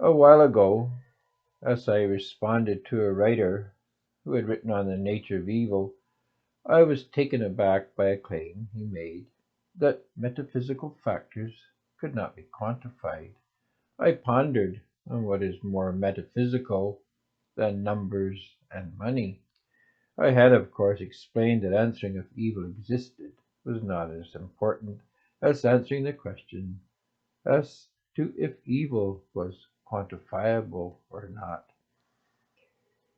A while ago, as I responded to a writer who had written on the nature of evil, I was taken aback by a claim he made that metaphysical factors could not be quantified. I pondered on what is more metaphysical than numbers and money. I had, of course, explained that answering if evil existed was not as important as answering the question as to if evil was quantifiable or not.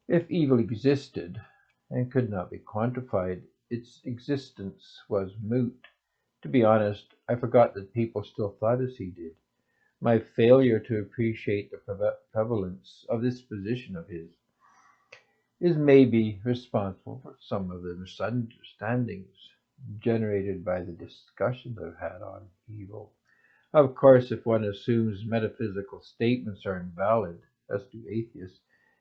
If evil existed and could not be quantified, its existence was moot. To be honest, I forgot that people still thought as he did. My failure to appreciate the prevalence of this position of his is maybe responsible for some of the misunderstandings generated by the discussions I've had on evil. Of course, if one assumes metaphysical statements are invalid, as do atheists,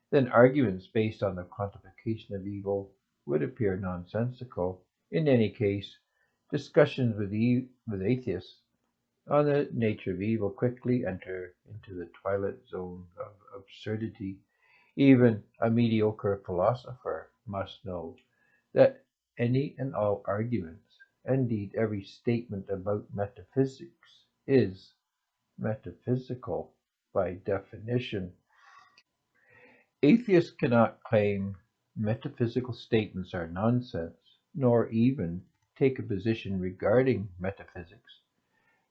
then arguments based on the quantification of evil would appear nonsensical. In any case, discussions with atheists on the nature of evil quickly enter into the twilight zone of absurdity. Even a mediocre philosopher must know that any and all arguments, indeed every statement about metaphysics, is metaphysical by definition. Atheists cannot claim metaphysical statements are nonsense, nor even take a position regarding metaphysics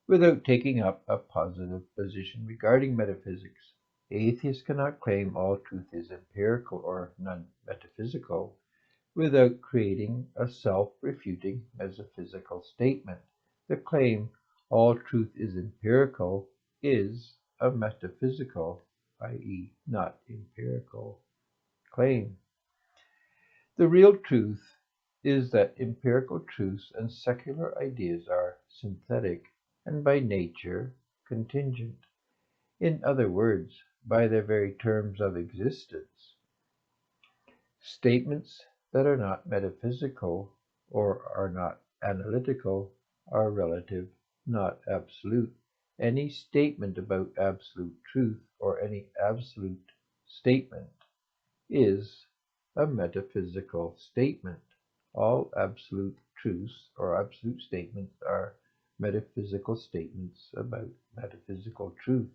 without taking up a positive position regarding metaphysics. Atheists cannot claim all truth is empirical or non-metaphysical without creating a self-refuting metaphysical statement. The claim all truth is empirical is a metaphysical, i.e., not empirical, claim. The real truth is that empirical truths and secular ideas are synthetic and by nature contingent. In other words, by their very terms of existence, statements that are not metaphysical or are not analytical are relative, not absolute. Any statement about absolute truth or any absolute statement is a metaphysical statement. All absolute truths or absolute statements are metaphysical statements about metaphysical truth.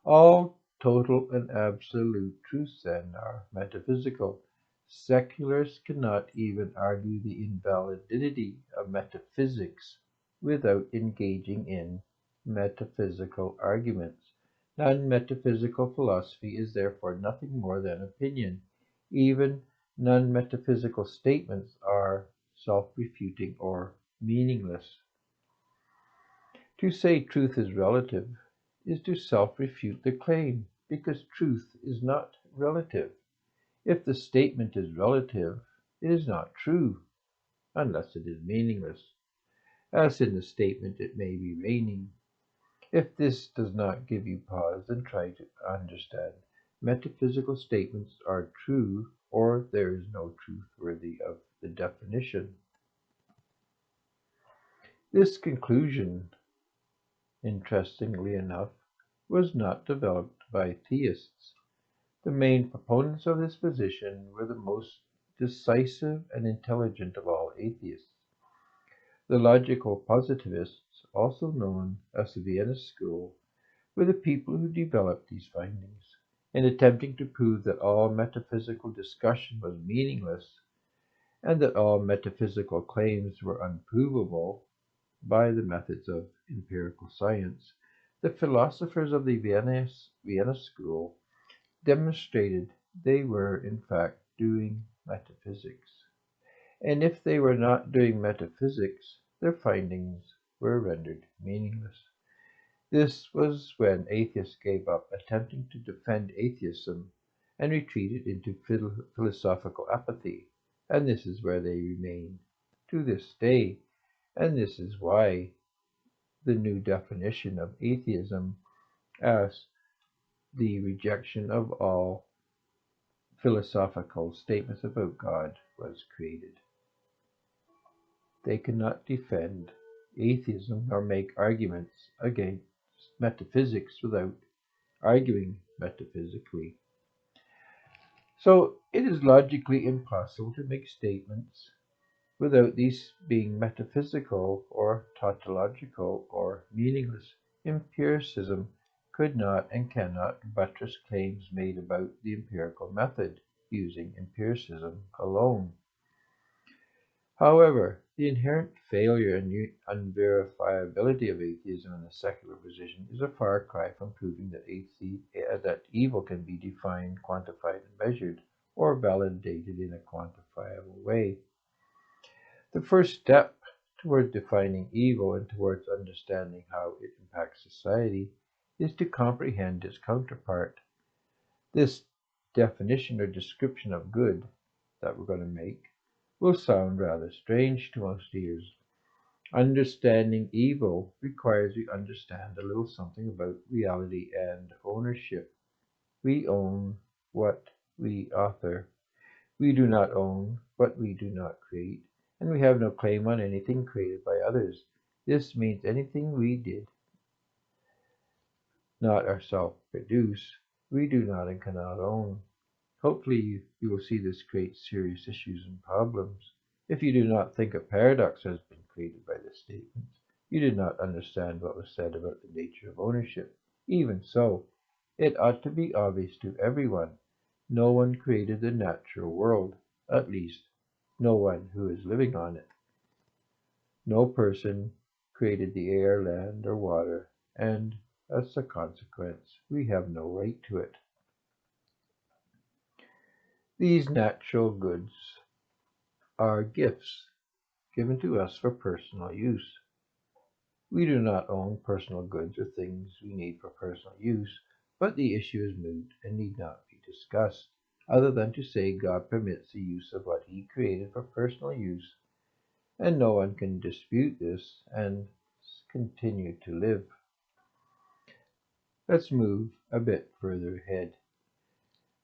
All total and absolute truths, then, are metaphysical. Secularists cannot even argue the invalidity of metaphysics without engaging in metaphysical arguments. Non-metaphysical philosophy is therefore nothing more than opinion. Even non-metaphysical statements are self-refuting or meaningless. To say truth is relative is to self-refute the claim, because truth is not relative. If the statement is relative, it is not true, unless it is meaningless. As in the statement, it may be raining. If this does not give you pause, then try to understand. Metaphysical statements are true, or there is no truth worthy of the definition. This conclusion, interestingly enough, was not developed by theists. The main proponents of this position were the most decisive and intelligent of all atheists. The logical positivists, also known as the Vienna School, were the people who developed these findings. In attempting to prove that all metaphysical discussion was meaningless and that all metaphysical claims were unprovable by the methods of empirical science, the philosophers of the Vienna School demonstrated they were in fact doing metaphysics. And if they were not doing metaphysics, their findings were rendered meaningless. This was when atheists gave up attempting to defend atheism and retreated into philosophical apathy. And this is where they remain to this day. And this is why the new definition of atheism as the rejection of all philosophical statements about God was created. They cannot defend atheism nor make arguments against metaphysics without arguing metaphysically. So it is logically impossible to make statements without these being metaphysical or tautological or meaningless. Empiricism could not and cannot buttress claims made about the empirical method using empiricism alone. However, the inherent failure and unverifiability of atheism in the secular position is a far cry from proving that evil can be defined, quantified, and measured, or validated in a quantifiable way. The first step toward defining evil and towards understanding how it impacts society is to comprehend its counterpart. This definition or description of good that we're going to make will sound rather strange to most ears. Understanding evil requires we understand a little something about reality and ownership. We own what we author. We do not own what we do not create, and we have no claim on anything created by others. This means anything we did not ourselves produce, we do not and cannot own. Hopefully, you will see this creates serious issues and problems. If you do not think a paradox has been created by this statement, you did not understand what was said about the nature of ownership. Even so, it ought to be obvious to everyone. No one created the natural world, at least, no one who is living on it. No person created the air, land, or water, and as a consequence, we have no right to it. These natural goods are gifts given to us for personal use. We do not own personal goods or things we need for personal use, but the issue is moot and need not be discussed, other than to say God permits the use of what He created for personal use, and no one can dispute this and continue to live. Let's move a bit further ahead.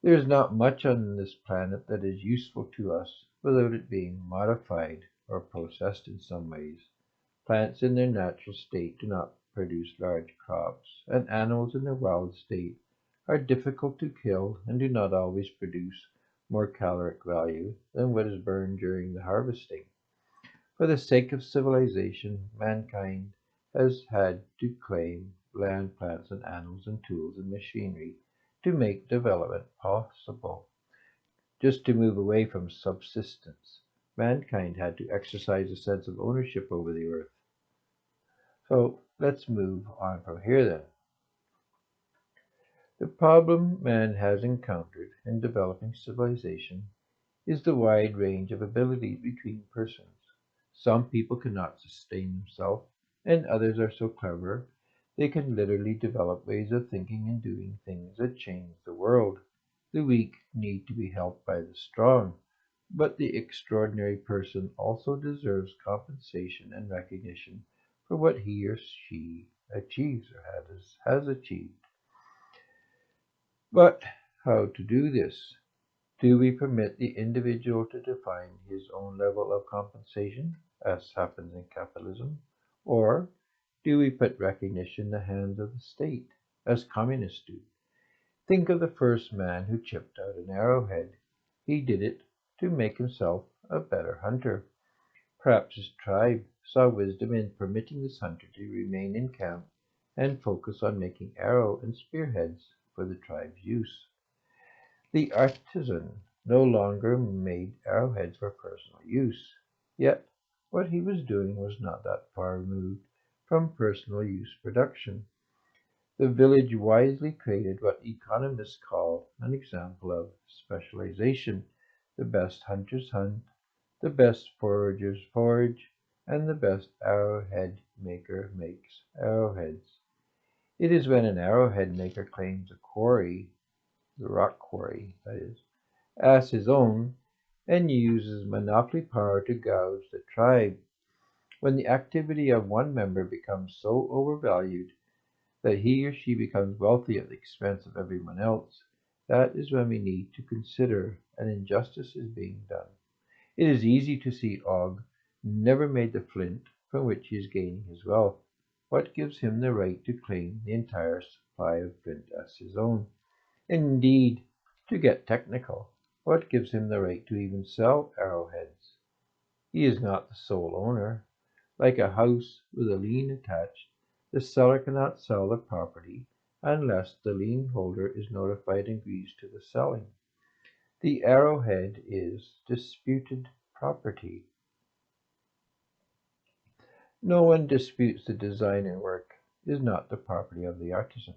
There is not much on this planet that is useful to us without it being modified or processed in some ways. Plants in their natural state do not produce large crops, and animals in their wild state are difficult to kill and do not always produce more caloric value than what is burned during the harvesting. For the sake of civilization, mankind has had to claim land, plants, and animals and tools and machinery to make development possible. Just to move away from subsistence, mankind had to exercise a sense of ownership over the earth. So let's move on from here then. The problem man has encountered in developing civilization is the wide range of abilities between persons. Some people cannot sustain themselves, and others are so clever they can literally develop ways of thinking and doing things that change the world. The weak need to be helped by the strong, but the extraordinary person also deserves compensation and recognition for what he or she achieves or has achieved. But how to do this? Do we permit the individual to define his own level of compensation, as happens in capitalism? Or do we put recognition in the hands of the state, as communists do? Think of the first man who chipped out an arrowhead. He did it to make himself a better hunter. Perhaps his tribe saw wisdom in permitting this hunter to remain in camp and focus on making arrow and spearheads for the tribe's use. The artisan no longer made arrowheads for personal use, yet what he was doing was not that far removed from personal use production. The village wisely created what economists call an example of specialization. The best hunters hunt, the best foragers forage, and the best arrowhead maker makes arrowheads. It is when an arrowhead maker claims a quarry, the rock quarry, that is, as his own, and uses monopoly power to gouge the tribe. When the activity of one member becomes so overvalued that he or she becomes wealthy at the expense of everyone else, that is when we need to consider an injustice is being done. It is easy to see Og never made the flint from which he is gaining his wealth. What gives him the right to claim the entire supply of flint as his own. Indeed, to get technical, what gives him the right to even sell arrowheads? He is not the sole owner. Like a house with a lien attached, the seller cannot sell the property unless the lien holder is notified and agrees to the selling. The arrowhead is disputed property. No one disputes the design and work is not the property of the artisan.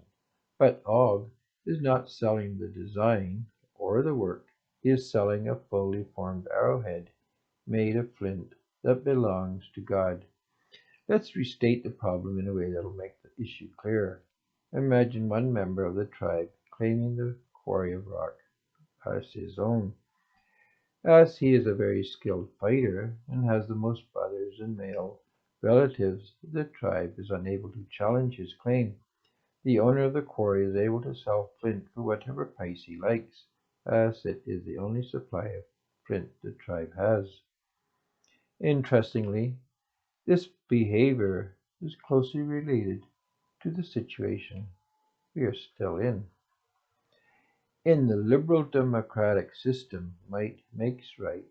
But Og is not selling the design or the work. He is selling a fully formed arrowhead made of flint that belongs to God. Let's restate the problem in a way that will make the issue clearer. Imagine one member of the tribe claiming the quarry of rock as his own. As he is a very skilled fighter and has the most brothers and male relatives, the tribe is unable to challenge his claim. The owner of the quarry is able to sell flint for whatever price he likes, as it is the only supply of flint the tribe has. Interestingly, this behavior is closely related to the situation we are still in. In the liberal democratic system, might makes right,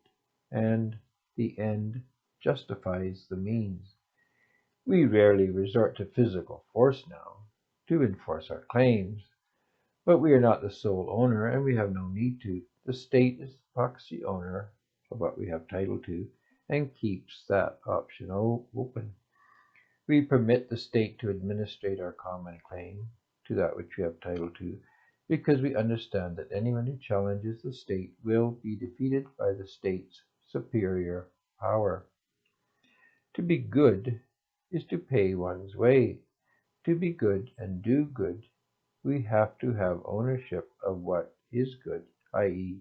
and the end justifies the means. We rarely resort to physical force now to enforce our claims, but we are not the sole owner and we have no need to. The state is the proxy owner of what we have title to and keeps that option open. We permit the state to administrate our common claim to that which we have title to, because we understand that anyone who challenges the state will be defeated by the state's superior power. To be good is to pay one's way. To be good and do good, we have to have ownership of what is good, i.e.,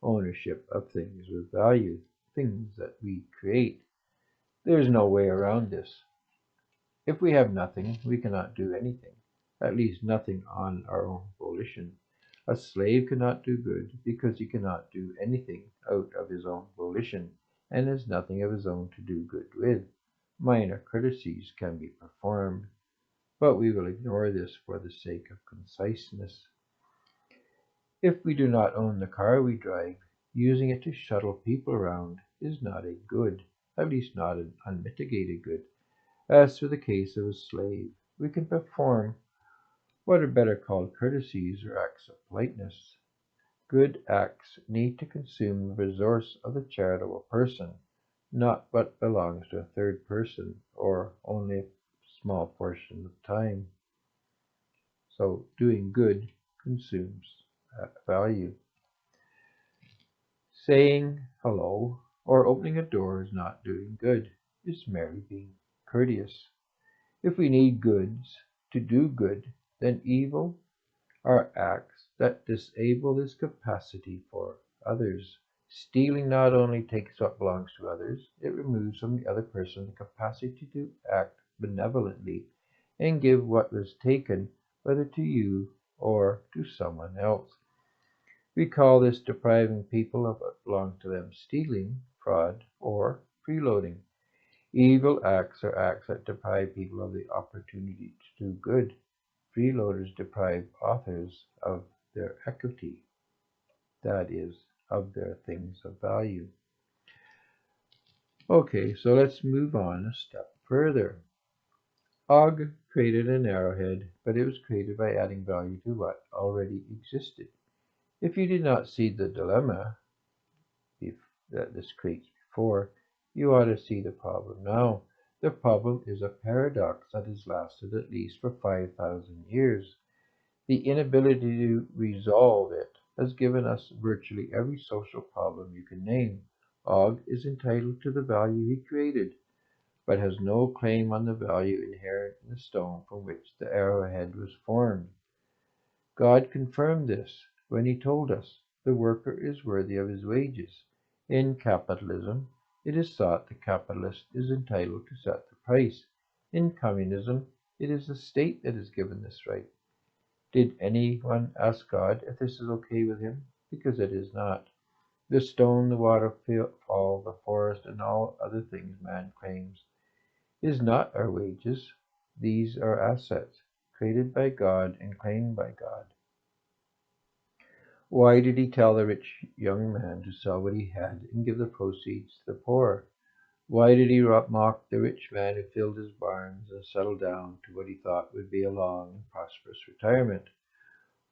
ownership of things with value, things that we create. There is no way around this. If we have nothing, we cannot do anything, at least nothing on our own volition. A slave cannot do good because he cannot do anything out of his own volition and has nothing of his own to do good with. Minor courtesies can be performed, but we will ignore this for the sake of conciseness. If we do not own the car we drive, using it to shuttle people around is not a good, at least not an unmitigated good. As for the case of a slave, we can perform what are better called courtesies or acts of politeness. Good acts need to consume the resource of the charitable person, not what belongs to a third person or only a small portion of time. So doing good consumes value. Saying hello or opening a door is not doing good. It's merely being courteous. If we need goods to do good, then evil are acts that disable this capacity for others. Stealing not only takes what belongs to others, it removes from the other person the capacity to act benevolently and give what was taken, whether to you or to someone else. We call this depriving people of what belongs to them stealing, fraud, or freeloading. Evil acts are acts that deprive people of the opportunity to do good. Freeloaders deprive authors of their equity, that is, of their things of value. Okay, so let's move on a step further. Og created an arrowhead, but it was created by adding value to what already existed. If you did not see the dilemma that this creates before, you ought to see the problem now. The problem is a paradox that has lasted at least for 5,000 years. The inability to resolve it has given us virtually every social problem you can name. Og is entitled to the value he created, but has no claim on the value inherent in the stone from which the arrowhead was formed. God confirmed this when he told us the worker is worthy of his wages. In capitalism, it is thought the capitalist is entitled to set the price. In communism, it is the state that is given this right. Did anyone ask God if this is okay with him? Because it is not. The stone, the waterfall, the forest, and all other things man claims is not our wages. These are assets. created by God and claimed by God. Why did he tell the rich young man to sell what he had and give the proceeds to the poor? Why did he mock the rich man who filled his barns and settled down to what he thought would be a long and prosperous retirement?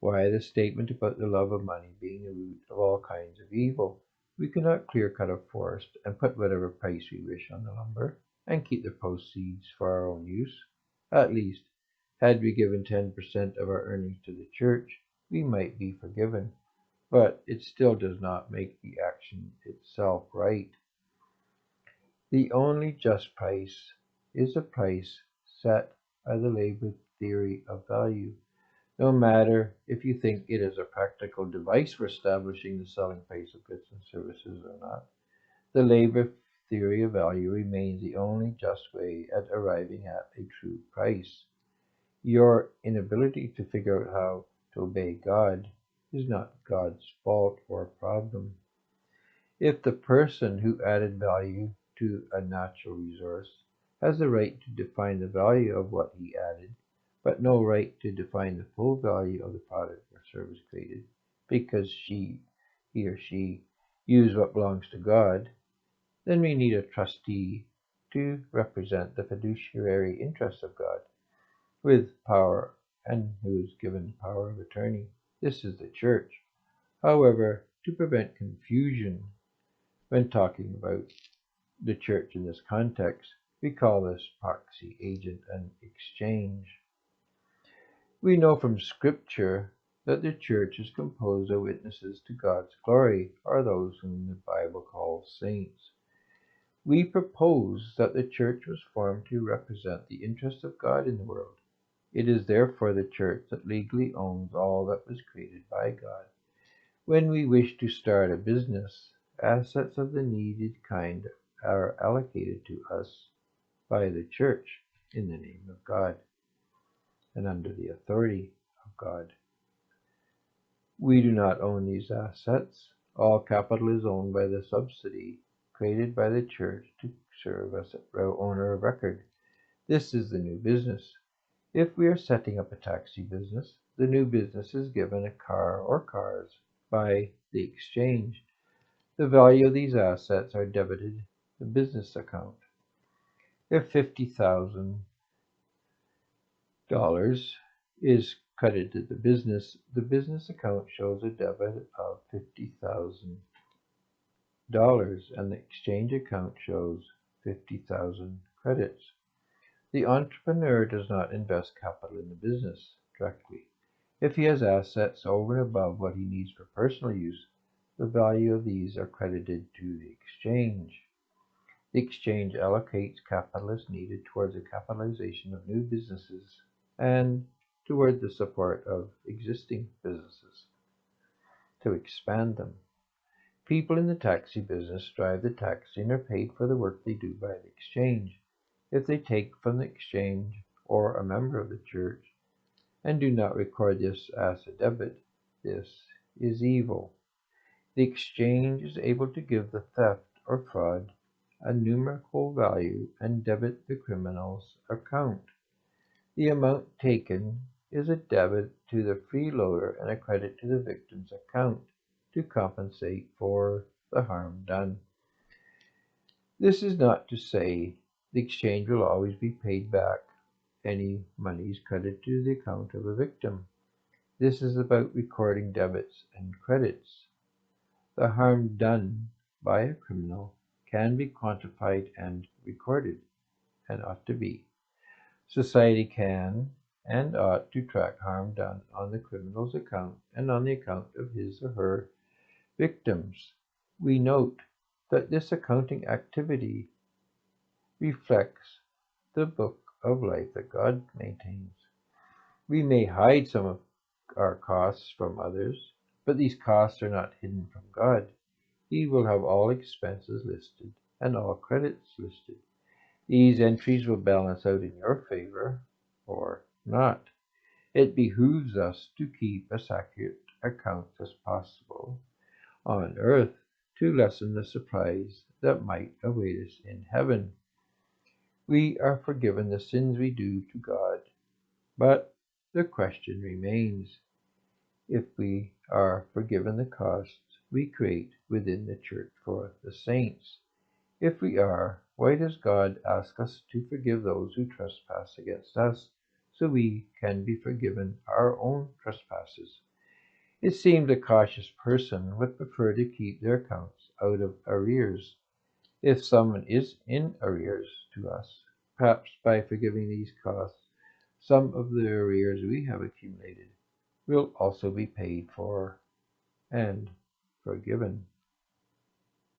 Why the statement about the love of money being the root of all kinds of evil? We cannot clear cut a forest and put whatever price we wish on the lumber and keep the proceeds for our own use. At least, had we given 10% of our earnings to the church, we might be forgiven, but it still does not make the action itself right. The only just price is a price set by the labor theory of value. No matter if you think it is a practical device for establishing the selling price of goods and services or not, the labor theory of value remains the only just way at arriving at a true price. Your inability to figure out how to obey God is not God's fault or problem. If the person who added value to a natural resource has the right to define the value of what he added, but no right to define the full value of the product or service created, because he or she used what belongs to God, then we need a trustee to represent the fiduciary interests of God with power and who is given power of attorney. This is the church. However, to prevent confusion when talking about the church in this context, we call this proxy agent and exchange. We know from Scripture that the church is composed of witnesses to God's glory, or those whom the Bible calls saints. We propose that the church was formed to represent the interests of God in the world. It is therefore the church that legally owns all that was created by God. When we wish to start a business, assets of the needed kind are allocated to us by the church in the name of God and under the authority of God. We do not own these assets. All capital is owned by the subsidy created by the church to serve as owner of record. This is the new business. If we are setting up a taxi business, the new business is given a car or cars by the exchange. The value of these assets are debited the business account. If $50,000 is credited to the business account shows a debit of $50,000 and the exchange account shows 50,000 credits. The entrepreneur does not invest capital in the business directly. If he has assets over and above what he needs for personal use, the value of these are credited to the exchange. The exchange allocates capital as needed towards the capitalization of new businesses and toward the support of existing businesses to expand them. People in the taxi business drive the taxi and are paid for the work they do by the exchange. If they take from the exchange or a member of the church and do not record this as a debit, this is evil. The exchange is able to give the theft or fraud a numerical value and debit the criminal's account. The amount taken is a debit to the freeloader and a credit to the victim's account to compensate for the harm done. This is not to say the exchange will always be paid back any monies credited to the account of a victim. This is about recording debits and credits. The harm done by a criminal can be quantified and recorded, and ought to be. Society can and ought to track harm done on the criminal's account and on the account of his or her victims. We note that this accounting activity reflects the book of life that God maintains. We may hide some of our costs from others, but these costs are not hidden from God. He will have all expenses listed and all credits listed. These entries will balance out in your favor or not. It behooves us to keep as accurate accounts as possible on earth to lessen the surprise that might await us in heaven. We are forgiven the sins we do to God, but The question remains, if we are forgiven the costs we create within the church for the saints. If we are, why does God ask us to forgive those who trespass against us, so we can be forgiven our own trespasses? It seems a cautious person would prefer to keep their accounts out of arrears. If someone is in arrears to us, perhaps by forgiving these costs, some of the arrears we have accumulated will also be paid for and forgiven.